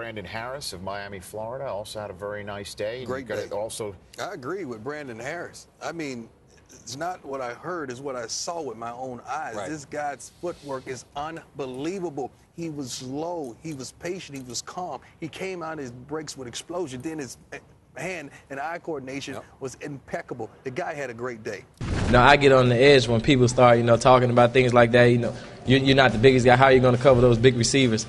Brandon Harris of Miami, Florida, also had a very nice day. Great day. Also, I agree with Brandon Harris. I mean, it's not what I heard, it's what I saw with my own eyes. Right. This guy's footwork is unbelievable. He was slow, he was patient, he was calm. He came out his breaks with explosion. Then his hand and eye coordination was impeccable. The guy had a great day. I get on the edge when people start, talking about things like that. You're not the biggest guy. How are you going to cover those big receivers?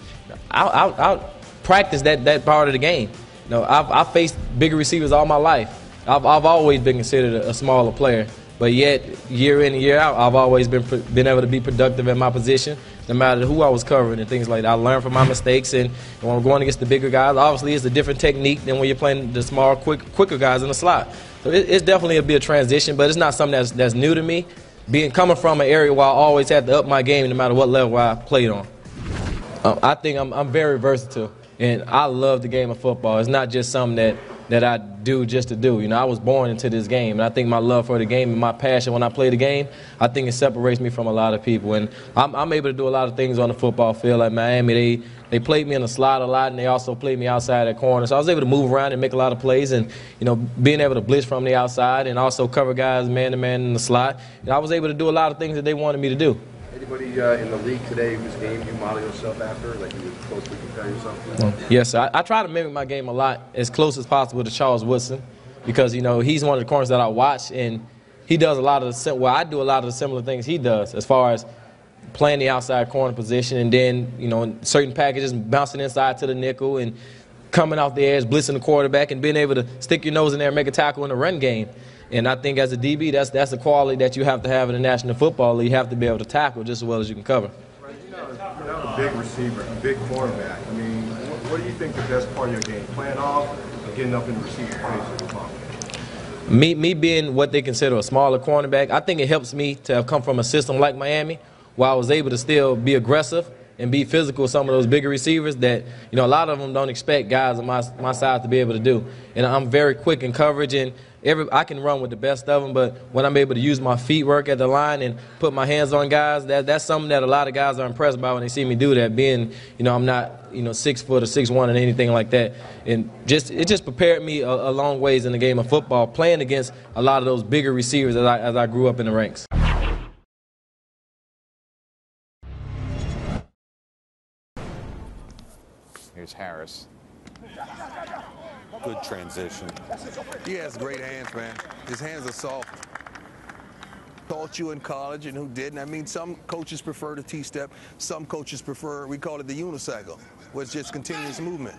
I'll practice that part of the game. I've faced bigger receivers all my life. I've always been considered a smaller player, but yet year in and year out, I've always been able to be productive in my position, no matter who I was covering and things like that. I learned from my mistakes, and when I'm going against the bigger guys, obviously it's a different technique than when you're playing the small, quicker guys in the slot. So it's definitely a bit of transition, but it's not something that's new to me. Coming from an area where I always had to up my game no matter what level I played on. I think I'm very versatile, and I love the game of football. It's not just something that I do just to do. I was born into this game, and I think my love for the game and my passion when I play the game, I think it separates me from a lot of people. And I'm able to do a lot of things on the football field. Like Miami, they played me in the slot a lot, and they also played me outside at corner. So I was able to move around and make a lot of plays, and being able to blitz from the outside and also cover guys man-to-man in the slot. I was able to do a lot of things that they wanted me to do. Anybody in the league today whose game you model yourself after, like you would closely compare yourself to? Yes, sir. I try to mimic my game a lot, as close as possible to Charles Woodson, because he's one of the corners that I watch, and he does a lot of I do a lot of the similar things he does, as far as playing the outside corner position, and then in certain packages bouncing inside to the nickel and coming off the edge, blitzing the quarterback, and being able to stick your nose in there and make a tackle in the run game. And I think as a DB, that's a quality that you have to have in the National Football League. You have to be able to tackle just as well as you can cover. You're not a big receiver, a big quarterback. I mean, what do you think the best part of your game? Playing off or getting up in the receiver space? Me being what they consider a smaller cornerback, I think it helps me to have come from a system like Miami, where I was able to still be aggressive and be physical with some of those bigger receivers that, a lot of them don't expect guys of my size to be able to do. And I'm very quick in coverage, and I can run with the best of them, but when I'm able to use my feet work at the line and put my hands on guys, that's something that a lot of guys are impressed by when they see me do that, being, I'm not, 6 foot or 6'1" and anything like that. And it just prepared me a long ways in the game of football, playing against a lot of those bigger receivers as I grew up in the ranks. here's Harris. Good transition. He has great hands, man. His hands are soft. Taught you in college and who didn't. I mean, some coaches prefer the T-step. Some coaches prefer, we call it the unicycle, where it's just continuous movement.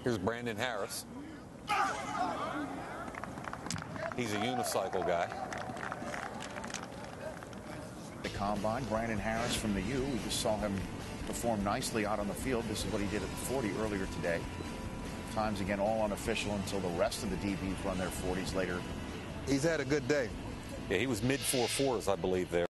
Here's Brandon Harris. He's a unicycle guy. The combine, Brandon Harris from the U. We just saw him perform nicely out on the field. This is what he did at the 40 earlier today. Times again all unofficial until the rest of the DBs run their 40s later. He's had a good day. Yeah, he was mid 4.4s, I believe, there.